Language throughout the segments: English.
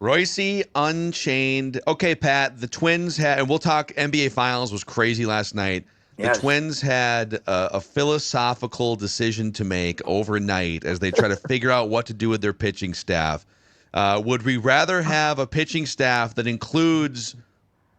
Reusse Unchained. Okay, Pat, the Twins had, and we'll talk NBA Finals was crazy last night. The Yes. Twins had a philosophical decision to make overnight as they try to figure out what to do with their pitching staff. Would we rather have a pitching staff that includes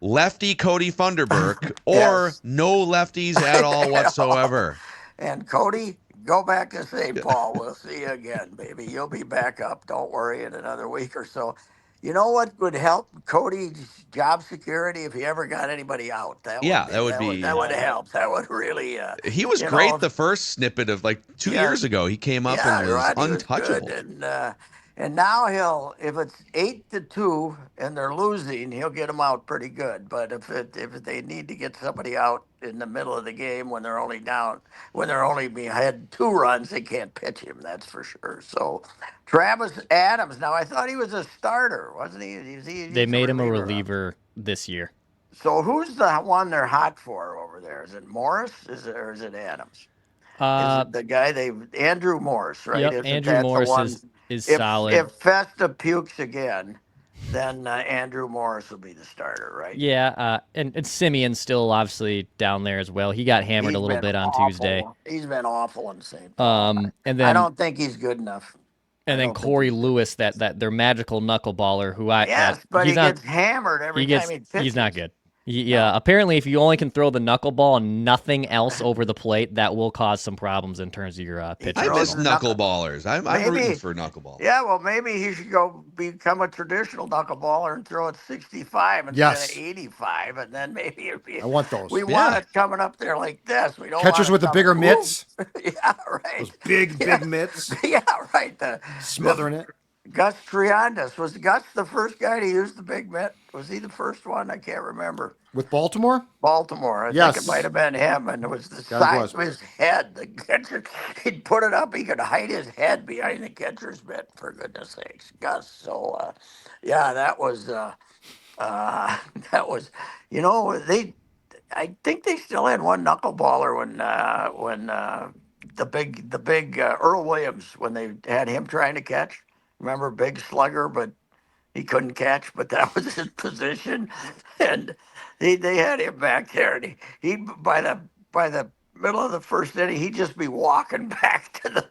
lefty Cody Funderburk or Yes. no lefties at all whatsoever? And Cody, go back to St. Paul. We'll see you again, baby. You'll be back up. Don't worry, in another week or so. You know what would help Cody's job security if he ever got anybody out? That would Yeah, be that would that be. would help. That would really, He was you know, great the first snippet of like 2 years yes, ago. He came up and yeah, was Rodney was good, untouchable. and now he'll if it's 8-2 and they're losing, he'll get them out pretty good. But if they need to get somebody out in the middle of the game when they're only down, when they're only behind 2 runs, they can't pitch him. That's for sure. So Travis Adams. Now I thought he was a starter, wasn't he? They He's a made him a reliever. reliever this year. So who's the one they're hot for over there? Is it Morris? Or is it Adams? Is Uh, it the guy Andrew Morse, right? yep. Isn't Andrew that the Morris one? is If solid. Festa pukes again, then Andrew Morris will be the starter, right? Yeah, and Simeon's still obviously down there as well. He got hammered a He's little been bit on Tuesday. awful. He's been awful in St. Paul. And I then don't think he's good enough. I and then don't think Corey he's good. Lewis, that their magical knuckleballer, who I that Yes, but he's he not gets hammered every time he he's not pitches. good. No. Yeah, apparently if you only can throw the knuckleball and nothing else over the plate, that will cause some problems in terms of your He pitching I throws miss skill. the knuckle. knuckleballers. I'm rooting Maybe, for knuckleballers. yeah, well, maybe he should go become a traditional knuckleballer and throw it 65 instead of Yes, 85, and then maybe it'd be. I want We those. want Yeah. it coming up there like this. We don't want Catchers it with the coming. bigger Whoop. mitts, Yeah, right. those big, Yeah, big mitts, yeah, right. The smothering it. Gus Triandas was Gus the first guy to use the big mitt? Was he the first one? I can't remember. With Baltimore? Baltimore. I think it might Yes, have been him, and it was the God it size was. of his head. The catcher, he'd put it up. He could hide his head behind the catcher's mitt. For goodness sakes, Gus. So, yeah, that was uh, that was. You know, I think they still had one knuckleballer when the big Earl Williams when they had him trying to catch. Remember, big slugger, but he couldn't catch, but that was his position, and they had him back there, and he by the middle of the first inning, he'd just be walking back to the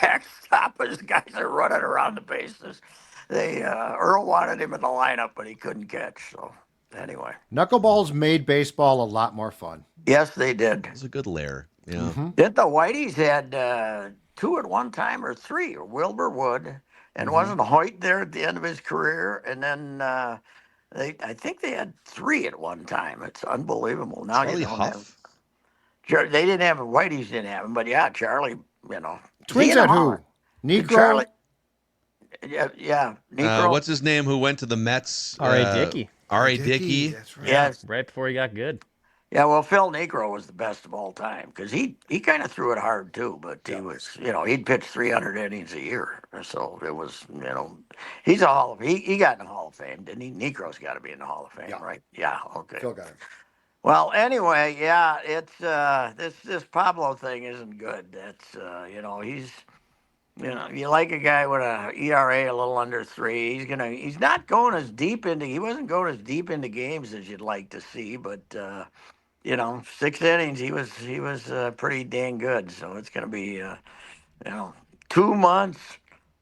backstop as guys are running around the bases. They Earl wanted him in the lineup, but he couldn't catch. So anyway, Knuckleballs made baseball a lot more fun. yes, they did. It was a good lair. Yeah. Mm-hmm. Did the Whiteys had two at one time or three? Or Wilbur Wood, and Mm-hmm. wasn't Hoyt there at the end of his career? And then I think they had three at one time. It's unbelievable. Now you Charlie don't have. Huff. They didn't have Whiteys didn't have him, but yeah, Charlie. You know, Twins had who? Charlie. Negro? Yeah, Negro. What's his name? Who went to the Mets? R.A. Dickey, R.A. Dickey. That's right. Yes. right before he got good. Yeah, well, Phil Negro was the best of all time because he kind of threw it hard too, but he was he'd pitch 300 innings a year, so it was he's a he got in the Hall of Fame, didn't he? Negro's got to be in the Hall of Fame, Yeah. right? Yeah, okay. Phil got him. Well, anyway, yeah, it's this Pablo thing isn't good. That's he's you like a guy with a ERA a little under 3. He's not going as deep into he wasn't going as deep into games as you'd like to see, but 6 innings he was pretty dang good. So it's going to be 2 months.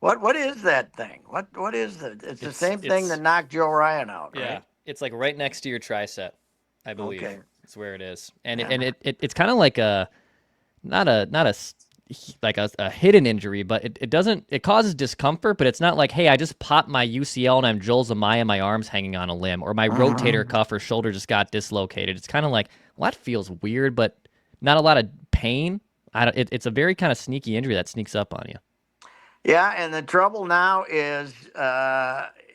What is that thing? What is the? It's the same thing that knocked Joe Ryan out, right? Yeah, it's like right next to your tricep, I believe. Okay. It's where it is, and Yeah. it's kind of like not a hidden injury, but it causes discomfort, but it's not like, hey, I just popped my UCL and I'm Joel Zamaya, my arm's hanging on a limb, or my rotator cuff or shoulder just got dislocated. It's kind of like, well, that feels weird, but not a lot of pain. It's a very kind of sneaky injury that sneaks up on you. Yeah, and the trouble now is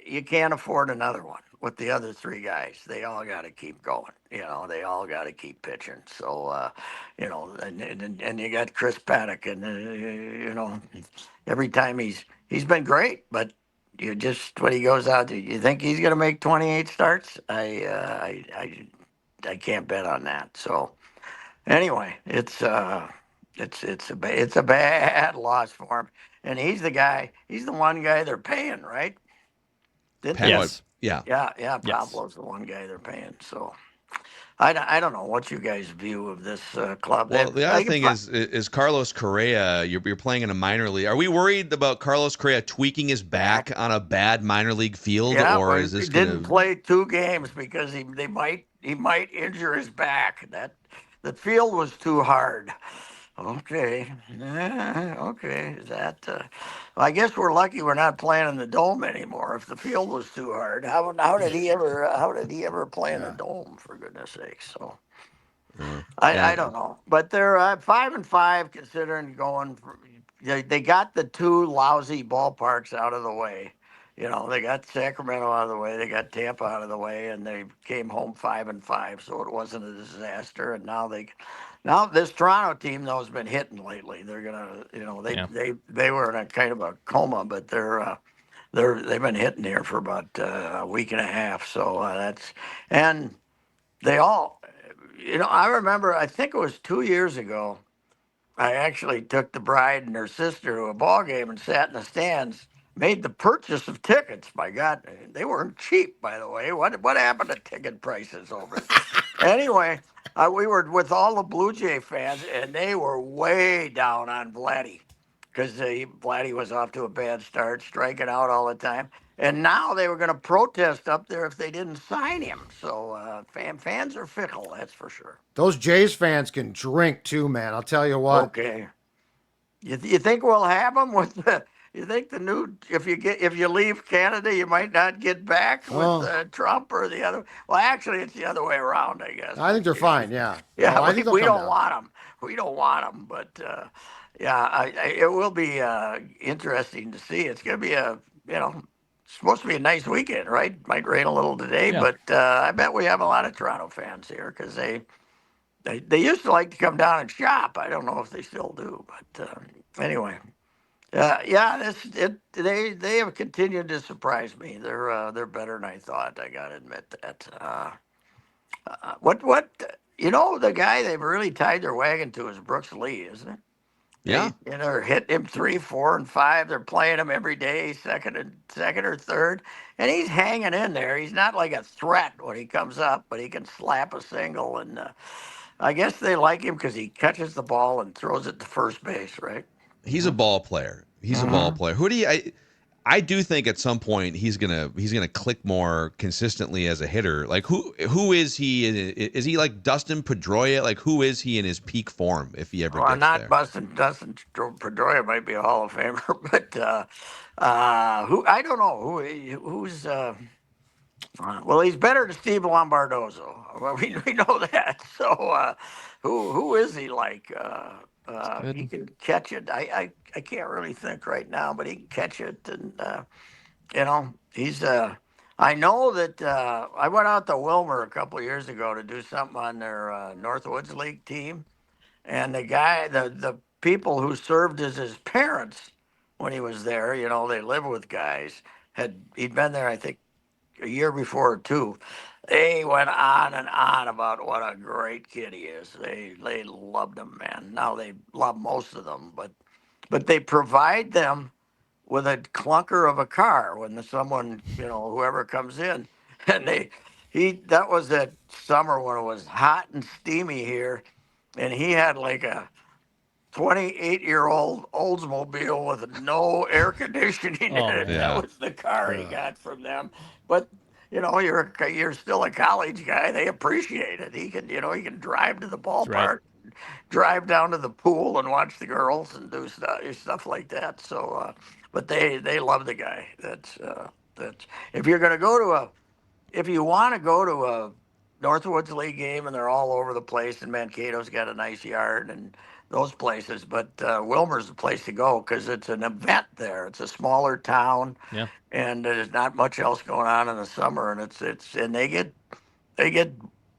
you can't afford another one with the other 3 guys. They all got to keep going. They all got to keep pitching. So, and you got Chris Paddock, and every time he's been great, but you just when he goes out, you think he's going to make 28 starts? I can't bet on that. So anyway, it's a bad loss for him. And he's the one guy they're paying, right? Didn't Pat, they? Yes. yeah. Yeah, Yes. Pablo's the one guy they're paying. So I don't know what you guys view of this club. Well, the other thing is Carlos Correa. You're playing in a minor league. Are we worried about Carlos Correa tweaking his back on a bad minor league field, yeah, or well, is he this didn't gonna? play 2 games because he might injure his back. The field was too hard. Okay, okay. Is that? Well, I guess we're lucky we're not playing in the dome anymore. If the field was too hard, how did he ever play in the Yeah. dome? For goodness sake! So. Yeah, I don't know, but they're 5-5 considering going. They got the 2 lousy ballparks out of the way. They got Sacramento out of the way, they got Tampa out of the way, and they came home 5-5. So it wasn't a disaster. And now this Toronto team though has been hitting lately. They're gonna, Yeah. they were in a kind of a coma, but they've been hitting here for about a week and a half. So and they all, I remember, I think it was 2 years ago, I actually took the bride and her sister to a ball game and sat in the stands, made the purchase of tickets. My God, they weren't cheap, by the way. What happened to ticket prices over there? Anyway, we were with all the Blue Jay fans, and they were way down on Vladdy because Vladdy was off to a bad start, striking out all the time. And now they were going to protest up there if they didn't sign him. So fans are fickle, that's for sure. Those Jays fans can drink too, man. I'll tell you what. Okay. You think we'll have them with the? You think the new if you leave Canada, you might not get back with Oh, Trump or the other? Well, actually, it's the other way around, I guess. I think they're fine. Yeah. Yeah, No, I think they'll we come don't down. want them. We don't want them, but yeah, it will be interesting to see. It's going to be supposed to be a nice weekend, right? Might rain a little today, Yeah. but I bet we have a lot of Toronto fans here because they used to like to come down and shop. I don't know if they still do, but anyway. Yeah, they have continued to surprise me. They're better than I thought. I gotta admit that. What the guy they've really tied their wagon to is Brooks Lee, isn't it? yeah. They're hitting him 3, 4, and 5. They're playing him every day, second or third, and he's hanging in there. He's not like a threat when he comes up, but he can slap a single. And I guess they like him because he catches the ball and throws it to first base, right? He's a ball player. He's a ball Mm-hmm. player. Who do you? I do think at some point he's gonna click more consistently as a hitter. Like who is he? Is he like Dustin Pedroia? Like who is he in his peak form if he ever Well, I'm gets not there? busting Dustin Pedroia might be a Hall of Famer, but who I don't know who's. Well, he's better than Steve Lombardoso. Well, we know that. So, who is he like? It's He good. can catch it. I can't really think right now, but he can catch it, and he's. I know that I went out to Wilmer a couple of years ago to do something on their Northwoods League team, and the people who served as his parents when he was there, they live with guys. He'd been there, I think, a year before or two. They went on and on about what a great kid he is. They loved him, man. Now they love most of them, but they provide them with a clunker of a car when someone, whoever comes in, and that was that summer when it was hot and steamy here, and he had like a 28-year-old Oldsmobile with no air conditioning in Oh it. That man. Yeah. was the car he Ugh. got from them. But you're still a college guy. They appreciate it. He can drive to the That's right. ballpark, drive down to the pool and watch the girls and do stuff like that. So, but they love the guy. That's if you're gonna go to if you want to go to a Northwoods League game and they're all over the place, and Mankato's got a nice yard and those places, but Wilmer's the place to go because it's an event there. It's a smaller town, Yeah. and there's not much else going on in the summer, and and they get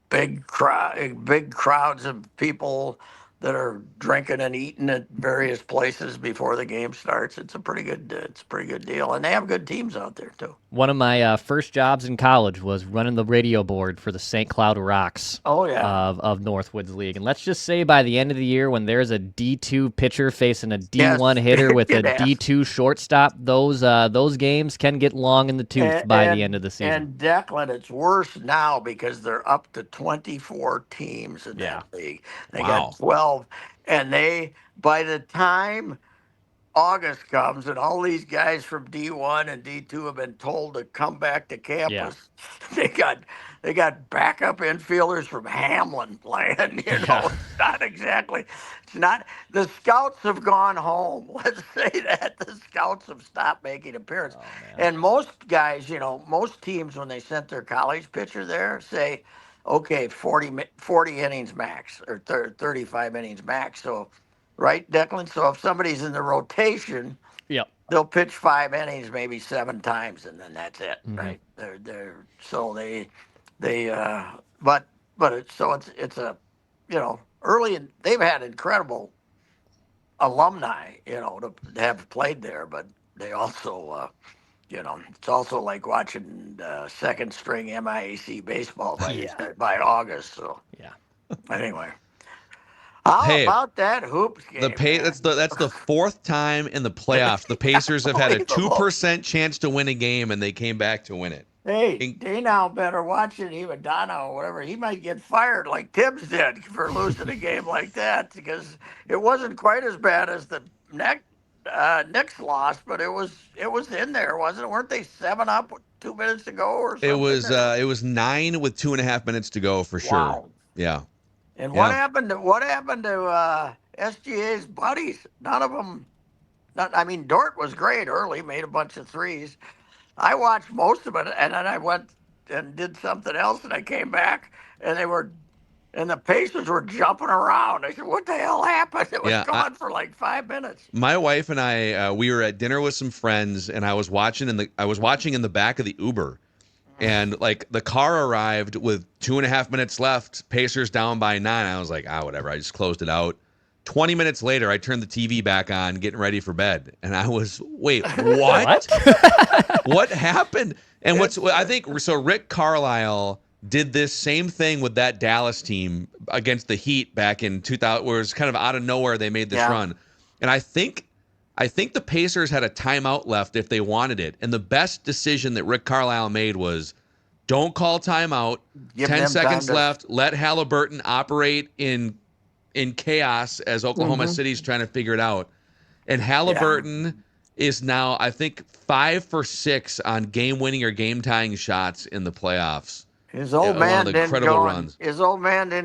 big crowds of people that are drinking and eating at various places before the game starts. It's a pretty good deal, and they have good teams out there too. One of my first jobs in college was running the radio board for the St. Cloud Rocks. Oh yeah, of Northwoods League, and let's just say by the end of the year, when there's a D2 pitcher facing a yes, D1 hitter with a yes. D2 shortstop, those games can get long in the tooth by the end of the season. And Declan, it's worse now because they're up to 24 teams in that league. They Wow. got 12, and by the time August comes and all these guys from D1 and D2 have been told to come back to campus, they got backup infielders from Hamlin playing. It's not. The scouts have gone home. Let's say that the scouts have stopped making appearances. And most guys, most teams when they sent their college pitcher there say, okay, 40 innings max or 35 innings max. So. Right, Declan? So if somebody's in the rotation, Yep. they'll pitch 5 innings, maybe 7 times, and then that's it, right? It's a, early, they've had incredible alumni, to have played there, but they also, it's also like watching second string MIAC baseball by August. So Yeah. anyway. How about that hoops game? That's the fourth time in the playoffs the Pacers have had a 2% chance to win a game, and they came back to win it. Hey, they now better watch it. Even Dono or whatever, he might get fired like Tibbs did for losing a game like that, because it wasn't quite as bad as the Knicks loss, but it was in there, wasn't it? Weren't they 7 up with 2 minutes to go or something? It was 9 with 2.5 minutes to go for sure. Wow. Yeah. And what happened to SGA's buddies? None of them. Dort was great early, made a bunch of threes. I watched most of it, and then I went and did something else, and I came back, and the Pacers were jumping around. I said, "What the hell happened?" It was gone for like 5 minutes. My wife and I, we were at dinner with some friends, and I was watching in the back of the Uber. And like the car arrived with 2.5 minutes left, Pacers down by 9. I was like, whatever. I just closed it out. 20 minutes later, I turned the TV back on, getting ready for bed. And I was, wait, what? What happened? And Rick Carlisle did this same thing with that Dallas team against the Heat back in 2000, where it was kind of out of nowhere they made this run. And I think the Pacers had a timeout left if they wanted it. And the best decision that Rick Carlisle made was don't call timeout. 10 seconds left. Let Halliburton operate in chaos as Oklahoma City's trying to figure it out. And Halliburton is now, I think, 5 for 6 on game-winning or game-tying shots in the playoffs. His old man didn't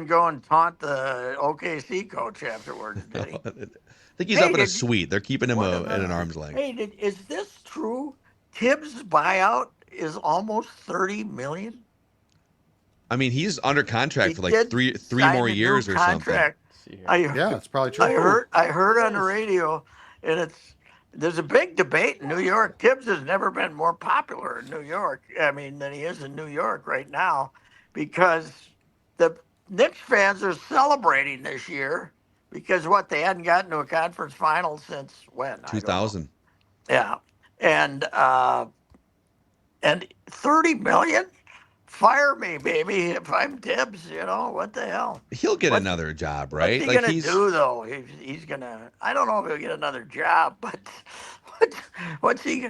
go and taunt the OKC coach afterwards, did he? I think he's up in a suite. They're keeping him at an arm's length. Hey, is this true? Tibbs' buyout is almost $30 million. Mm-hmm. He's under contract for like three more years or something. It's probably true. I heard on the radio, and there's a big debate in New York. Tibbs has never been more popular in New York, than he is in New York right now, because the Knicks fans are celebrating this year. Because they hadn't gotten to a conference final since when? 2000. Yeah, and $30 million. Fire me, baby. If I'm Tibbs, what the hell? He'll get another job, right? What's he gonna do though? He's gonna. I don't know if he'll get another job, but what's he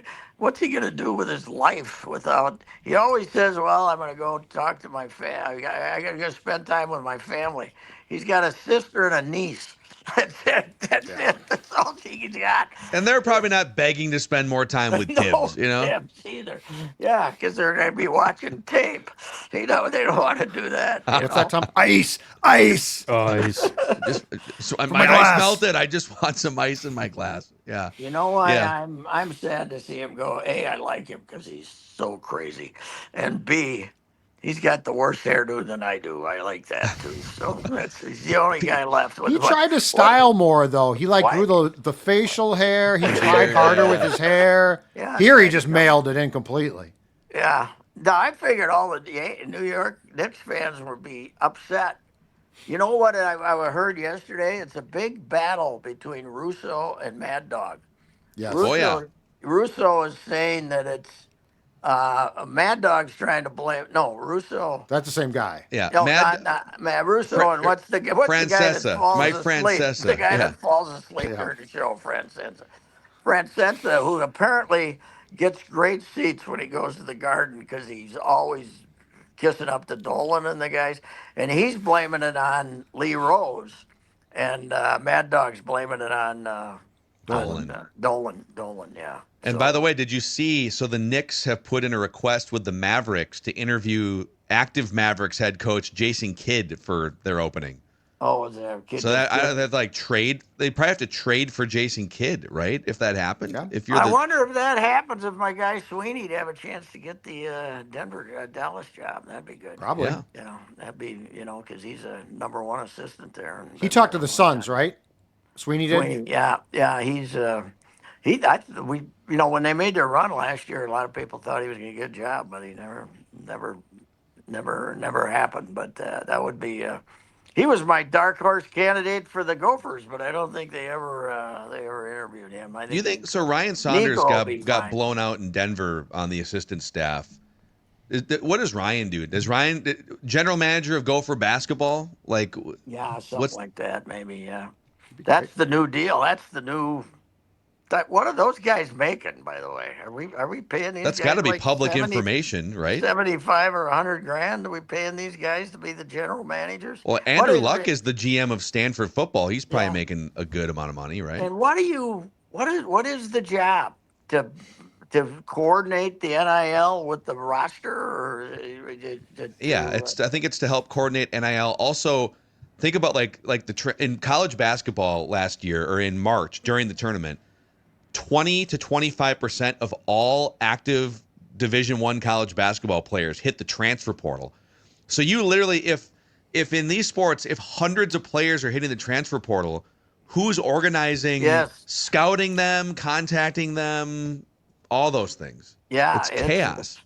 gonna do with his life without? He always says, "Well, I'm gonna go talk to my family. I gotta go spend time with my family." He's got a sister and a niece. That's it. That's all he's got. And they're probably not begging to spend more time with Tibbs, Tibbs either. Yeah, because they're going to be watching tape. They don't want to do that. What's that, Tom? Ice. Just, my ice melted. I just want some ice in my glass. Yeah. You know why I'm sad to see him go? A, I like him because he's so crazy, and B, he's got the worse hairdo than I do. I like that too. So he's the only guy left. He tried to style more though. He grew the facial hair. He tried harder with his hair. Yeah, Here he just mailed it in completely. Yeah. No, I figured all the New York Knicks fans would be upset You know what I heard yesterday? It's a big battle between Russo and Mad Dog. Yes. Oh yeah, Russo is saying that it's Mad Dog's trying to blame. No, Russo. That's the same guy. yeah. No, Mad not Matt Russo. And what's the guy that Francesa, falls Mike asleep? The Francesa. guy Yeah, that falls asleep Yeah. during the show, Francenza, who apparently gets great seats when he goes to the Garden because he's always kissing up to Dolan and the guys, and he's blaming it on Lee Rose, and Mad Dog's blaming it on Dolan. Dolan. Yeah. And by the So, way, did you see? So the Knicks have put in a request with the Mavericks to interview active Mavericks head coach Jason Kidd for their opening. oh, the kid. So that like trade. They probably have to trade for Jason Kidd, right? If that happened, Yeah. if you're I the wonder if that happens. If my guy Sweeney'd have a chance to get the Dallas job, that'd be good. Probably. yeah. That'd be because he's a #1 assistant there. And He been talked there to the a long Suns, time. right? Sweeney did. Sweeney, yeah, he's we when they made their run last year, a lot of people thought he was going to get a job, but he never happened. But that would be. He was my dark horse candidate for the Gophers, but I don't think they ever interviewed him. I think You think so? Ryan Saunders Nico will be got fine. blown out in Denver on the assistant staff. What does Ryan do? Does Ryan general manager of Gopher basketball? Like, Yeah, something what's like that, maybe. Yeah, that's the new deal. That's the new. What are those guys making? By the way, are we paying these that's guys got to be like public 70, information, right? 75 or 100 grand? Are we paying these guys to be the general managers? Well, What Andrew is Luck it? is the GM of Stanford football. He's probably Yeah. making a good amount of money, right? And what is the job to coordinate the NIL with the roster or Yeah, I think it's to help coordinate NIL. Also, think about like in college basketball last year or in March during the tournament, 20 to 25% of all active Division 1 college basketball players hit the transfer portal. So you literally if in these sports if hundreds of players are hitting the transfer portal, who's organizing, Yes. scouting them, contacting them, all those things? Yeah, It's chaos.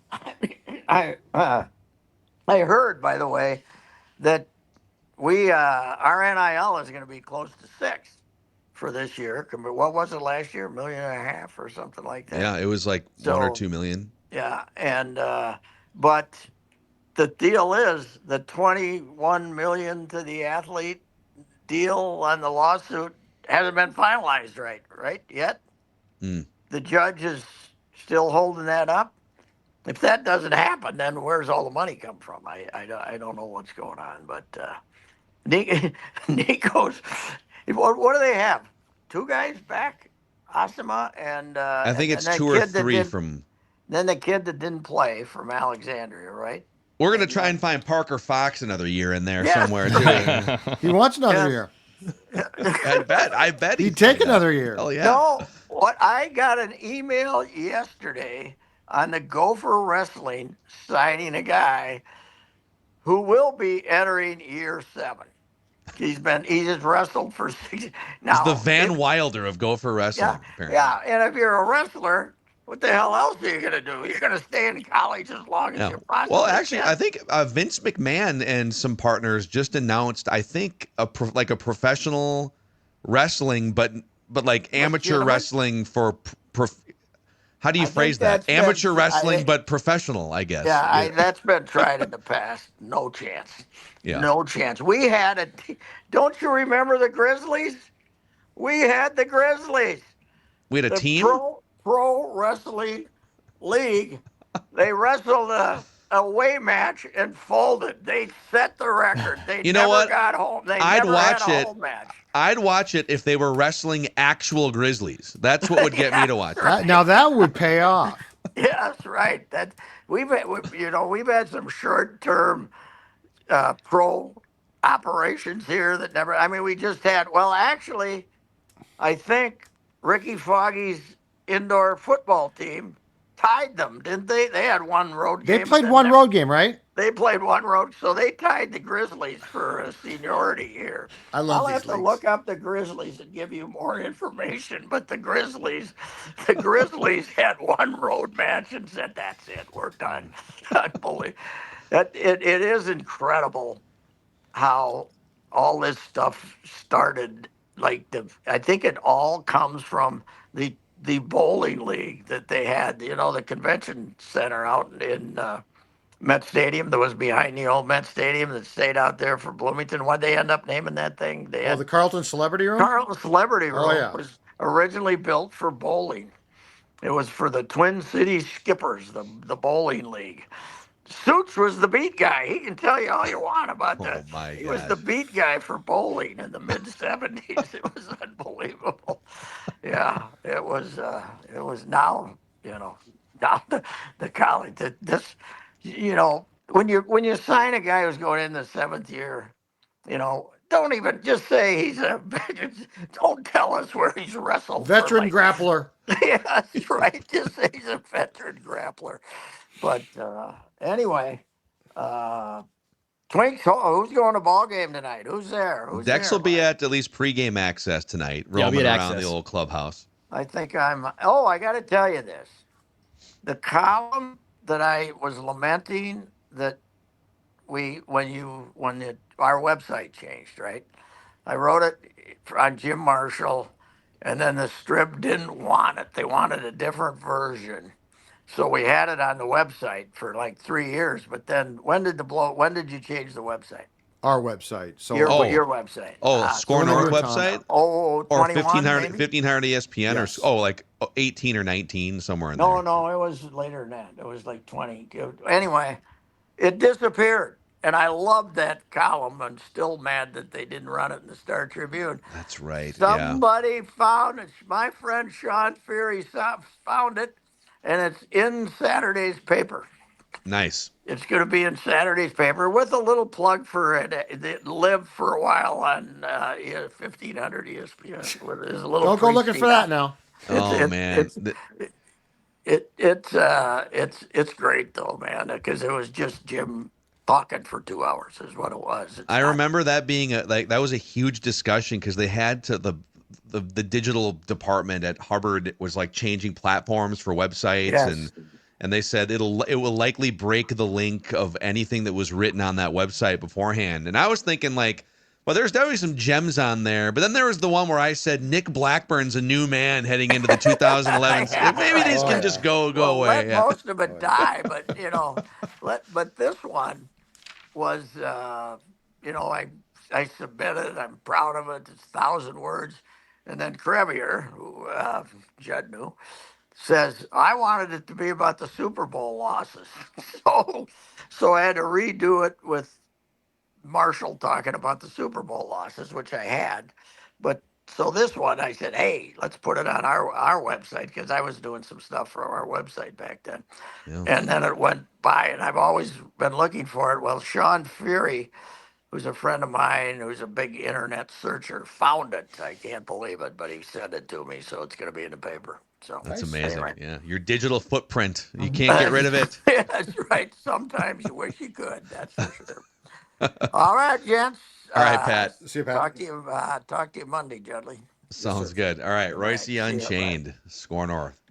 I I heard, by the way, that our NIL is going to be close to 6 for this year. What was it last year? $1.5 million or something like that. Yeah, it was like So, 1 or 2 million. Yeah, and but the deal is the 21 million to the athlete deal on the lawsuit hasn't been finalized right yet. Mm. The judge is still holding that up. If that doesn't happen, then where's all the money come from? I don't know what's going on, but Nico's. What do they have? 2 guys back, Asima and I think and it's that 2 or kid that 3 did- from. Then the kid that didn't play from Alexandria, right? We're gonna try and find Parker Fox another year in there Yeah. somewhere too. He wants another Yeah. year. I bet He'd take another year. Oh yeah. No, what I got an email yesterday on the Gopher Wrestling signing a guy who will be entering year 7. He just wrestled for 6. Now He's the Van if- Wilder of Gopher Wrestling, Yeah, apparently. yeah, and if you're a wrestler, what the hell else are you gonna do? You're gonna stay in college as long as No. you possibly Well, actually, can. I think Vince McMahon and some partners just announced, I think, a professional wrestling, but like amateur Legitimate? wrestling for how do you I think phrase that? that's been- Amateur wrestling, I- but professional, I guess. Yeah, that's been tried in the past. No chance. Yeah. No chance. We had don't you remember the Grizzlies? We had the Grizzlies. We had a The team. Pro Wrestling League. They wrestled a away match and folded. They set the record. They You know never what? got home. They I'd never watch had a it. home match. I'd watch it if they were wrestling actual Grizzlies. That's what would get me to watch it. Now that would pay off. Yeah, that's right. We've had some short-term pro operations here that never. I mean, we just had. Well, actually, I think Ricky Foggy's indoor football team tied them, didn't they? They had one road game. They played one road game, right? They played one road, so they tied the Grizzlies for seniority here. I love I'll these have to leagues. look up the Grizzlies and give you more information. But the Grizzlies had one road match and said, "That's it, we're done." Unbelievable. It is incredible how all this stuff started. Like I think it all comes from the bowling league that they had. The convention center out in Met Stadium that was behind the old Met Stadium that stayed out there for Bloomington. Why'd they end up naming that thing? They Oh, had the Carlton Celebrity Room? Carlton Celebrity Oh, Room yeah. was originally built for bowling. It was for the Twin Cities Skippers, the bowling league. Suits was the beat guy. He can tell you all you want about Oh that. my He was the gosh. beat guy for bowling in the mid 70s. It was unbelievable. Yeah, it was. It was now. Now the college. This. When you sign a guy who's going in the seventh year, don't even just say he's a. Don't tell us where he's wrestled for Veteran like. grappler. Yeah, that's right. Just say he's a veteran grappler. But anyway, uh, Twinks, who's going to ball game tonight? Who's there? Who's Dex there, will be Mike? at least pregame access tonight, Yeah, I'll be roaming at around the access. old clubhouse. I think I'm. Oh, I got to tell you this. The column that I was lamenting that our website changed, right? I wrote it on Jim Marshall, and then the Strip didn't want it. They wanted a different version. So we had it on the website for like 3 years. But then when did you change the website? Our website. So Your website. Score Let me North do it, Tom. website? Or 21 maybe? 1500 ESPN Yes. or like 18 or 19, somewhere in No, there. no, it was later than that. It was like 20. Anyway, it disappeared. And I loved that column. I'm still mad that they didn't run it in the Star Tribune. That's right. Yeah. Somebody found it. My friend Sean Fury found it, and it's in Saturday's paper. Nice. It's going to be in Saturday's paper with a little plug for it. It lived for a while on 1500 ESPN. There's a little Don't go looking free for sheet that on now. Oh man. it's great though, man, because it was just Jim talking for 2 hours is what it was. It's I not. remember that being that was a huge discussion because they had to the digital department at Hubbard was like changing platforms for websites Yes. and they said it will likely break the link of anything that was written on that website beforehand. And I was thinking like, well, there's definitely some gems on there, but then there was the one where I said Nick Blackburn's a new man heading into the 2011. Yeah, Maybe these right. can just go away. Let Yeah. most of it die, but but this one was I submitted. I'm proud of it. It's 1,000 words, and then Crevier, who Judd knew, says I wanted it to be about the Super Bowl losses. so I had to redo it with Marshall talking about the Super Bowl losses, which I had, but. So this one, I said, "Hey, let's put it on our website," because I was doing some stuff for our website back then. Yeah. And then it went by, and I've always been looking for it. Well, Sean Fury, who's a friend of mine, who's a big internet searcher, found it. I can't believe it, but he sent it to me, so it's going to be in the paper. So That's Nice. amazing. anyway. Yeah. Your digital footprint. You can't get rid of it. That's right. Sometimes you wish you could. That's for sure. All right, gents. All right, Pat. See you, Pat. Talk to you Monday, Judley. Sounds sir. good. All right. All right, Reusse see ya, bye. Unchained. Score North.